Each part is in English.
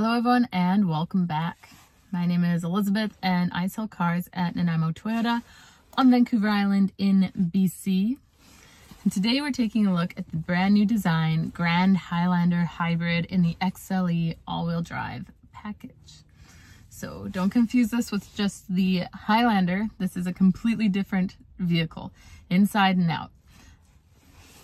Hello everyone and welcome back. My name is Elizabeth and I sell cars at Nanaimo Toyota on Vancouver Island in BC. And today we're taking a look at the brand new design Grand Highlander Hybrid in the XLE all-wheel drive package. So don't confuse this with just the Highlander. This is a completely different vehicle, inside and out.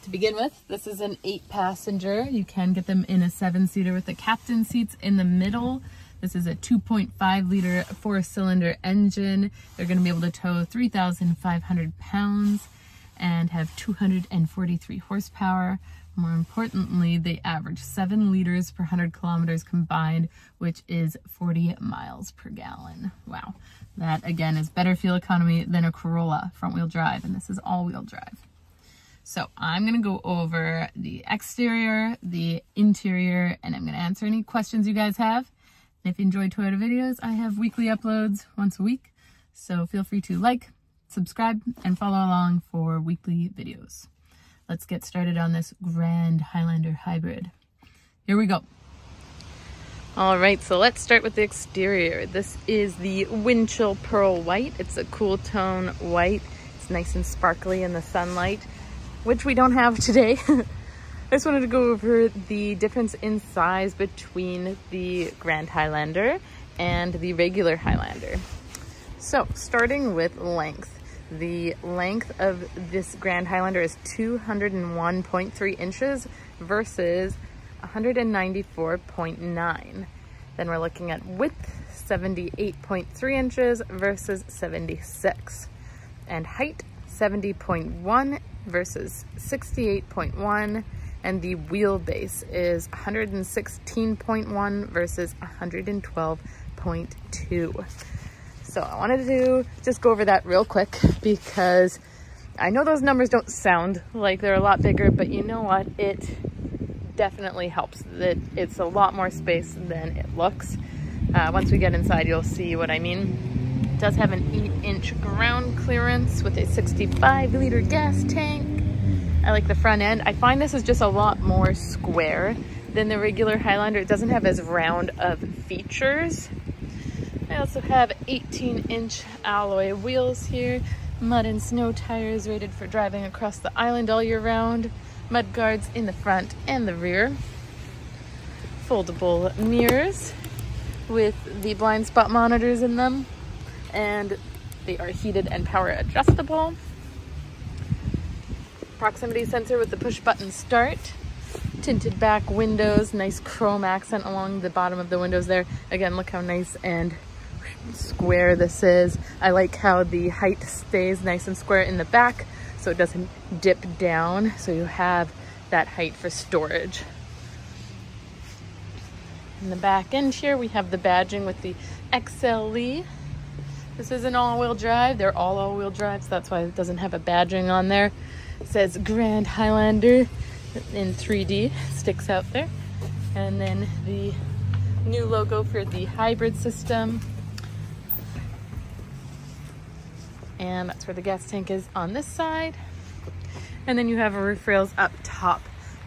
To begin with, this is an 8-passenger. You can get them in a 7-seater with the captain seats in the middle. This is a 2.5 liter 4-cylinder engine. They're going to be able to tow 3,500 pounds and have 243 horsepower. More importantly, they average 7 liters per 100 kilometers combined, which is 40 miles per gallon. Wow. That again is better fuel economy than a Corolla front-wheel drive, and this is all-wheel drive. So I'm going to go over the exterior, the interior, and I'm going to answer any questions you guys have. And if you enjoy Toyota videos, I have weekly uploads once a week. So feel free to like, subscribe, and follow along for weekly videos. Let's get started on this Grand Highlander Hybrid. Here we go. All right, so let's start with the exterior. This is the Windchill Pearl White. It's a cool tone white. It's nice and sparkly in the sunlight, which we don't have today. I just wanted to go over the difference in size between the Grand Highlander and the regular Highlander. So starting with length. The length of this Grand Highlander is 201.3 inches versus 194.9. Then we're looking at width, 78.3 inches versus 76. And height, 70.1 versus 68.1, and the wheelbase is 116.1 versus 112.2. So I wanted to just go over that real quick because I know those numbers don't sound like they're a lot bigger, but you know what? It definitely helps. That it's a lot more space than it looks. Once we get inside, you'll see what I mean. It does have an 8-inch ground clearance with a 65-liter gas tank. I like the front end. I find this is just a lot more square than the regular Highlander. It doesn't have as round of features. I also have 18-inch alloy wheels here, mud and snow tires rated for driving across the island all year round, mud guards in the front and the rear, foldable mirrors with the blind spot monitors in them, and they are heated and power adjustable. Proximity sensor with the push button start, tinted back windows, nice chrome accent along the bottom of the windows there. Again, look how nice and square this is. I like how the height stays nice and square in the back so it doesn't dip down, so you have that height for storage. In the back end here we have the badging with the XLE. This is an all-wheel drive. They're all all-wheel drives, that's why it doesn't have a badging on there. It says Grand Highlander in 3D, sticks out there. And then the new logo for the hybrid system. And that's where the gas tank is on this side. And then you have roof rails up top.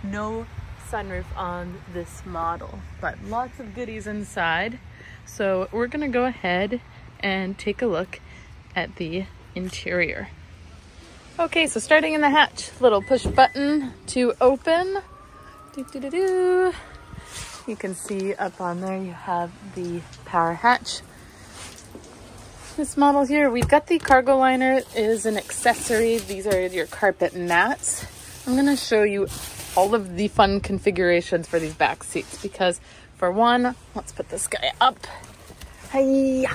No sunroof on this model, but lots of goodies inside. So we're gonna go ahead and take a look at the interior. Okay, so starting in the hatch, little push button to open. You can see up on there you have the power hatch. This model here, we've got the cargo liner is an accessory. These are your carpet mats. I'm gonna show you all of the fun configurations for these back seats because for one, let's put this guy up. Hi.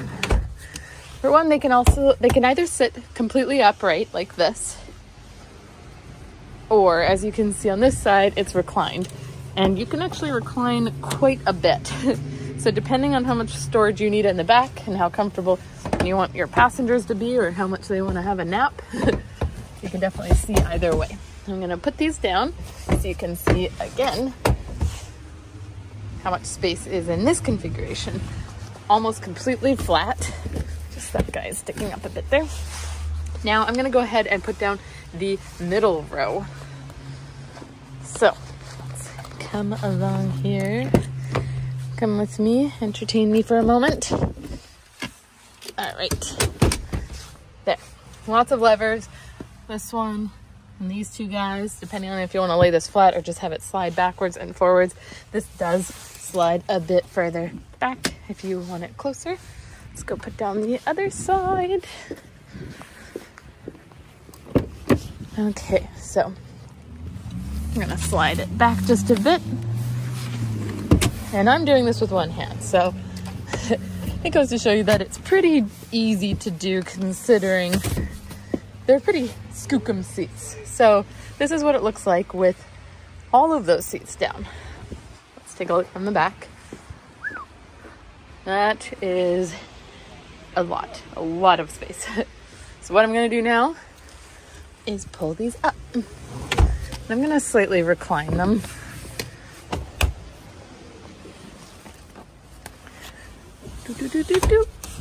For one, they can either sit completely upright like this, or as you can see on this side, it's reclined. And you can actually recline quite a bit. So depending on how much storage you need in the back and how comfortable you want your passengers to be or how much they want to have a nap, you can definitely see either way. I'm going to put these down so you can see again how much space is in this configuration. Almost completely flat. Just that guy is sticking up a bit there. Now I'm going to go ahead and put down the middle row. So let's come along here Come with me, entertain me for a moment. All right, there, lots of levers. This one and these two guys, depending on if you want to lay this flat or just have it slide backwards and forwards. This does slide a bit further back if you want it closer. Let's go put down the other side. Okay, so I'm gonna slide it back just a bit. And I'm doing this with one hand, so it goes to show you that it's pretty easy to do considering they're pretty skookum seats. So this is what it looks like with all of those seats down. Let's take a look from the back. That is a lot of space. So what I'm gonna do now is pull these up. I'm gonna slightly recline them.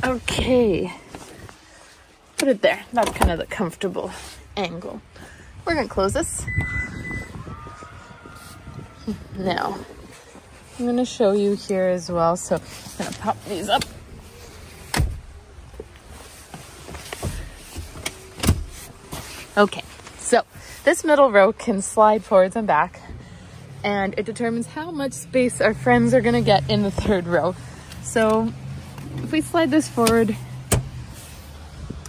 Okay, put it there. That's kind of the comfortable angle. We're gonna close this. Now, I'm gonna show you here as well. So I'm gonna pop these up. Okay, so this middle row can slide forwards and back, and it determines how much space our friends are gonna get in the third row. So if we slide this forward,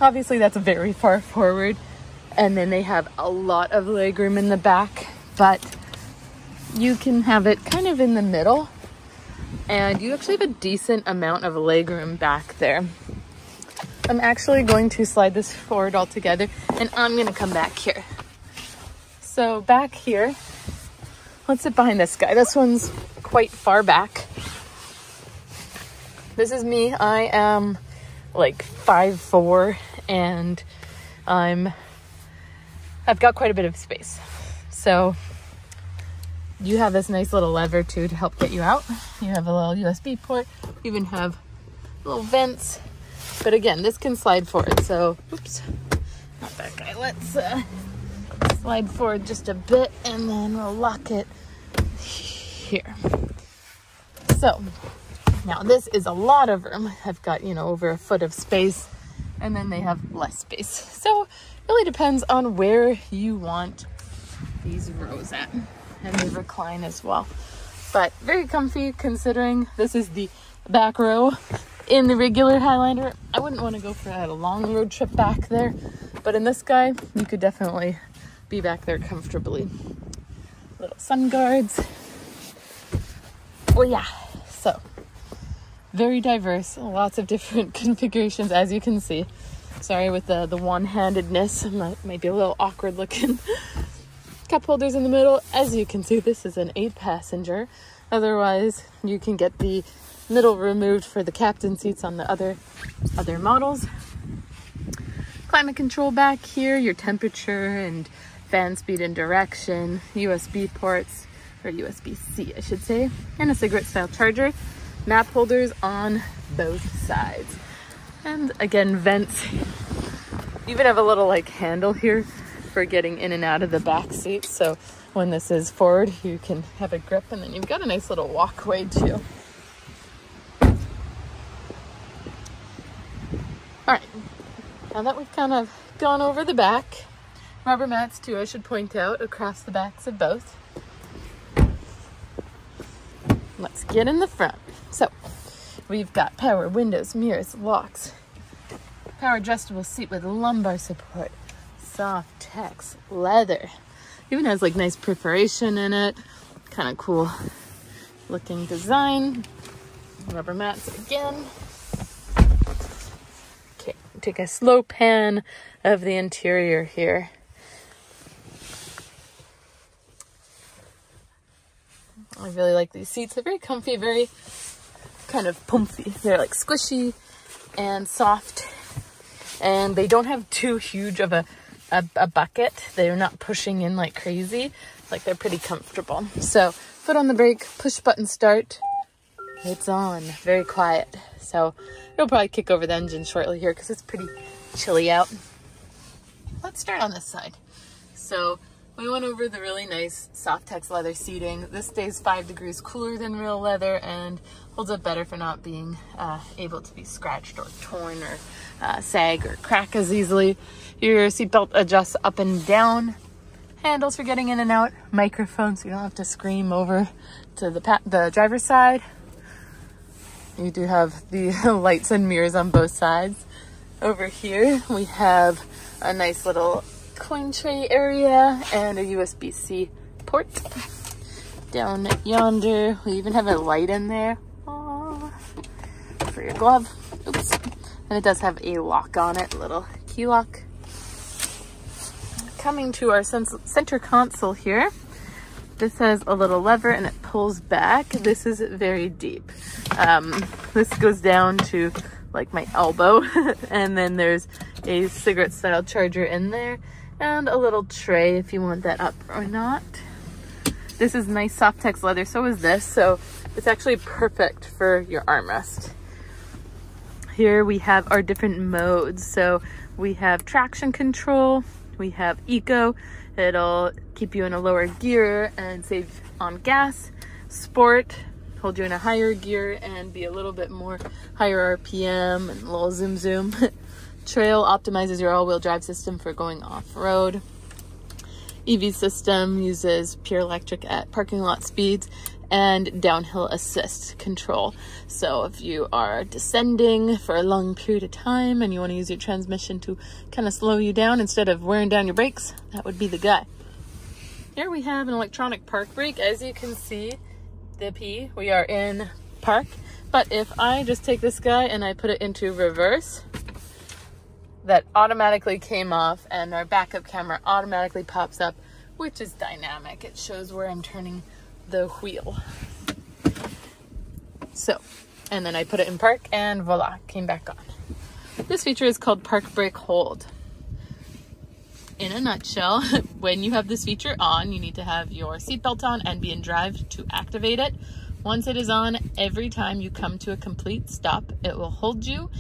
obviously that's very far forward, and then they have a lot of legroom in the back, but you can have it kind of in the middle, and you actually have a decent amount of legroom back there. I'm actually going to slide this forward altogether, and I'm going to come back here. So back here, let's sit behind this guy. This one's quite far back. This is me. I am like 5'4", and I've got quite a bit of space. So you have this nice little lever too to help get you out. You have a little USB port. You even have little vents. But again, this can slide forward. So, oops, not that guy. Let's slide forward just a bit, and then we'll lock it here. So now this is a lot of room. I've got, you know, over a foot of space, and then they have less space. So it really depends on where you want these rows at, and they recline as well. But very comfy considering this is the back row. In the regular Highlander, I wouldn't want to go for a long road trip back there, but in this guy, you could definitely be back there comfortably. Little sun guards. Oh yeah, so very diverse, lots of different configurations, as you can see. Sorry with the one-handedness, that might be a little awkward looking. Cup holders in the middle. As you can see, this is an 8-passenger. Otherwise, you can get the middle removed for the captain seats on the other models. Climate control back here, your temperature and fan speed and direction, USB ports, or USB-C I should say, and a cigarette style charger. Map holders on both sides. And again, vents. You even have a little like handle here for getting in and out of the back seat. So when this is forward, you can have a grip, and then you've got a nice little walkway too. All right, now that we've kind of gone over the back, rubber mats too, I should point out, across the backs of both. Let's get in the front. So we've got power windows, mirrors, locks, power adjustable seat with lumbar support, soft text, leather. Even has like nice perforation in it, kind of cool looking design. Rubber mats again. Take a slow pan of the interior here. I really like these seats. They're very comfy, very kind of pumpy. They're like squishy and soft, and they don't have too huge of a bucket. They're not pushing in like crazy. Like, they're pretty comfortable. So foot on the brake, push button start. It's on. Very quiet. So it'll probably kick over the engine shortly here because it's pretty chilly out. Let's start on this side. So we went over the really nice soft text leather seating. This stays 5 degrees cooler than real leather and holds up better for not being able to be scratched or torn or sag or crack as easily. Your seatbelt adjusts up and down. Handles for getting in and out. Microphone, so you don't have to scream over to the driver's side. You do have the lights and mirrors on both sides. Over here, we have a nice little coin tray area and a USB-C port. Down yonder, we even have a light in there. Aww. For your glove. Oops. And it does have a lock on it, a little key lock. Coming to our center console here, this has a little lever and it pulls back. This is very deep. This goes down to like my elbow, and then there's a cigarette style charger in there and a little tray if you want that up or not. This is nice Softex leather, so is this, so it's actually perfect for your armrest. Here we have our different modes. So we have traction control, we have eco, it'll keep you in a lower gear and save on gas. Sport, hold you in a higher gear and be a little bit more higher RPM and a little zoom zoom. Trail optimizes your all-wheel drive system for going off-road. EV system uses pure electric at parking lot speeds, and downhill assist control. So if you are descending for a long period of time and you want to use your transmission to kind of slow you down instead of wearing down your brakes, that would be the guy. Here we have an electronic park brake. As you can see, we are in park, but if I just take this guy and I put it into reverse, that automatically came off and our backup camera automatically pops up, which is dynamic. It shows where I'm turning the wheel. So, and then I put it in park and voila, came back on. This feature is called Park Brake Hold. In a nutshell, when you have this feature on, you need to have your seatbelt on and be in drive to activate it. Once it is on, every time you come to a complete stop, it will hold you,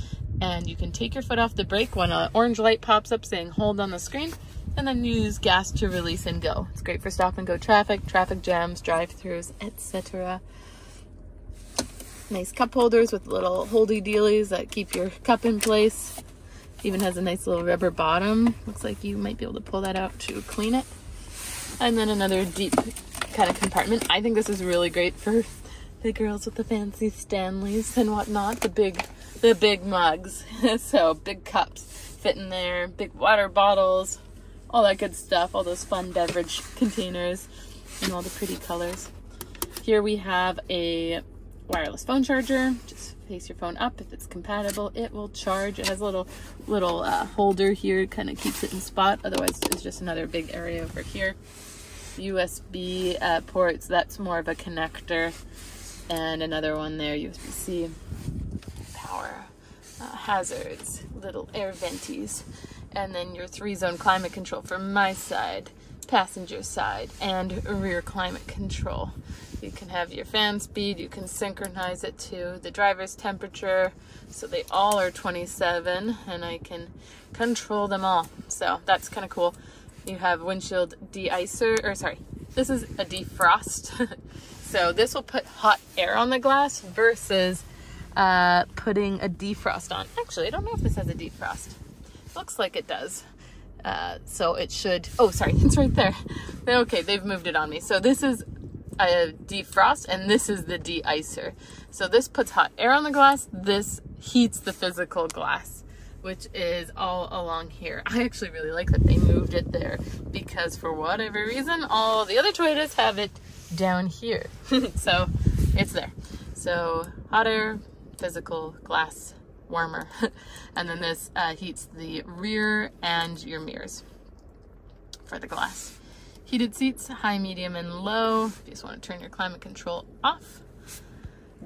and you can take your foot off the brake when an orange light pops up saying hold on the screen, and then use gas to release and go. It's great for stop and go traffic jams, drive-throughs, etc. Nice cup holders with little holdy dealies that keep your cup in place. Even has a nice little rubber bottom. Looks like you might be able to pull that out to clean it. And then another deep kind of compartment. I think this is really great for the girls with the fancy Stanleys and whatnot, the big mugs. So big cups fit in there, big water bottles, all that good stuff, all those fun beverage containers and all the pretty colors. Here we have a wireless phone charger. Just face your phone up. If it's compatible, it will charge. It has a little holder here, kind of keeps it in spot. Otherwise, it's just another big area over here. USB ports, that's more of a connector. And another one there, USB-C. Power, hazards, little air venties. And then your 3-zone climate control for my side, passenger side, and rear climate control. You can have your fan speed, you can synchronize it to the driver's temperature, so they all are 27, and I can control them all. So that's kind of cool. You have windshield de-icer, or sorry, this is a defrost. So this will put hot air on the glass versus putting a defrost on. Actually, I don't know if this has a defrost. Looks like it does. So it should, oh, sorry, it's right there. Okay, they've moved it on me. So this is a defrost and this is the de-icer. So this puts hot air on the glass. This heats the physical glass, which is all along here. I actually really like that they moved it there because for whatever reason, all the other Toyotas have it down here. So it's there. So hot air, physical glass, warmer. And then this heats the rear and your mirrors for the glass. Heated seats, high, medium, and low. If you just want to turn your climate control off.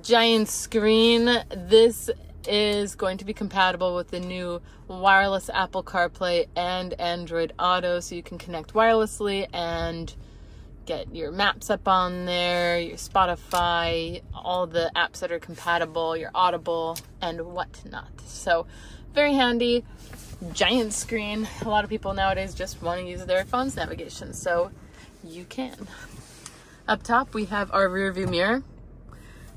Giant screen. This is going to be compatible with the new wireless Apple CarPlay and Android Auto, so you can connect wirelessly and get your maps up on there, your Spotify, all the apps that are compatible, your Audible, and whatnot. So very handy. Giant screen. A lot of people nowadays just want to use their phone's navigation, so you can. Up top we have our rear view mirror.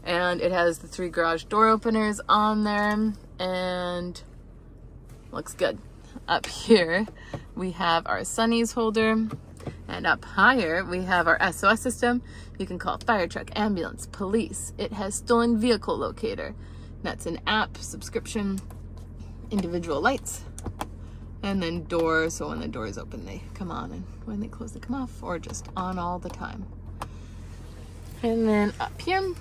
And it has the 3 garage door openers on there, and looks good. Up here, we have our Sunnies holder, and up higher, we have our SOS system. You can call fire truck, ambulance, police. It has stolen vehicle locator. That's an app subscription, individual lights, and then doors. So when the doors open, they come on, and when they close, they come off, or just on all the time. And then up here,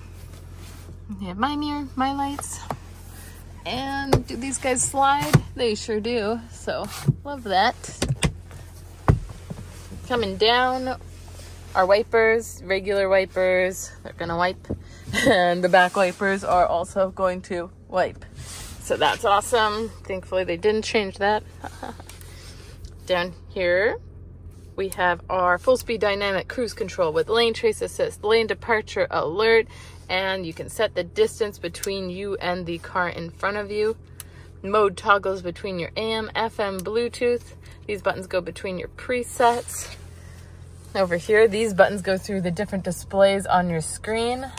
we have my mirror, my lights. And do these guys slide? They sure do. So love that. Coming down, our wipers, regular wipers, they're gonna wipe. And the back wipers are also going to wipe. So that's awesome. Thankfully they didn't change that. Down here, we have our full speed dynamic cruise control with lane trace assist, lane departure alert, and you can set the distance between you and the car in front of you. Mode toggles between your AM, FM, Bluetooth. These buttons go between your presets. Over here, these buttons go through the different displays on your screen.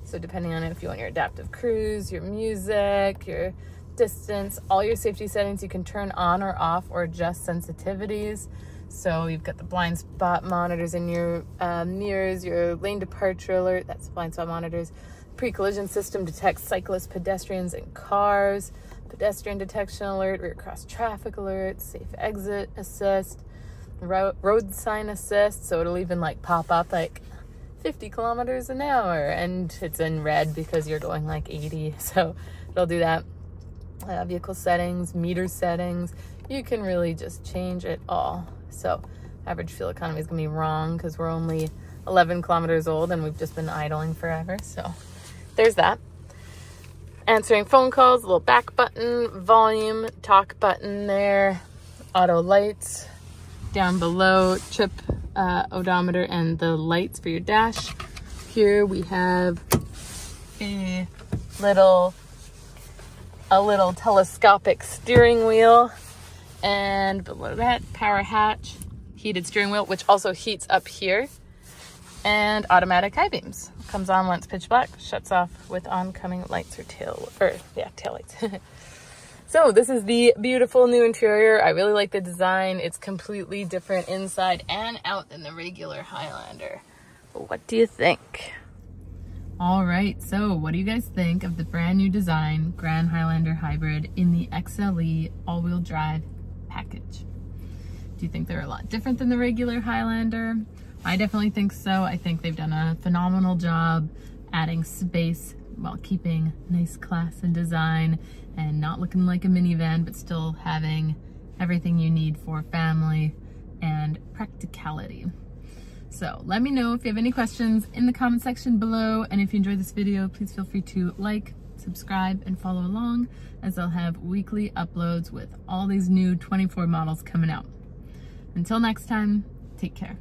So depending on if you want your adaptive cruise, your music, your distance, all your safety settings you can turn on or off or adjust sensitivities. So you've got the blind spot monitors in your mirrors, your lane departure alert, that's blind spot monitors. Pre-collision system detects cyclists, pedestrians, and cars. Pedestrian detection alert, rear cross traffic alert, safe exit assist, road sign assist. So it'll even like pop up like 50 kilometers an hour, and it's in red because you're going like 80. So it'll do that. Vehicle settings, meter settings. You can really just change it all. So average fuel economy is gonna be wrong because we're only 11 kilometers old and we've just been idling forever. So there's that. Answering phone calls, little back button, volume, talk button there, auto lights. Down below, trip odometer and the lights for your dash. Here we have a little telescopic steering wheel. And below that, power hatch, heated steering wheel, which also heats up here, and automatic high beams. Comes on when it's pitch black, shuts off with oncoming lights or tail lights. So this is the beautiful new interior. I really like the design. It's completely different inside and out than the regular Highlander. What do you think? All right, so what do you guys think of the brand new design Grand Highlander Hybrid in the XLE all-wheel drive package? Do you think they're a lot different than the regular Highlander? I definitely think so. I think they've done a phenomenal job adding space while keeping nice class and design and not looking like a minivan, but still having everything you need for family and practicality. So let me know if you have any questions in the comment section below, and if you enjoyed this video, please feel free to like, subscribe, and follow along, as I'll have weekly uploads with all these new 24 models coming out. Until next time, take care.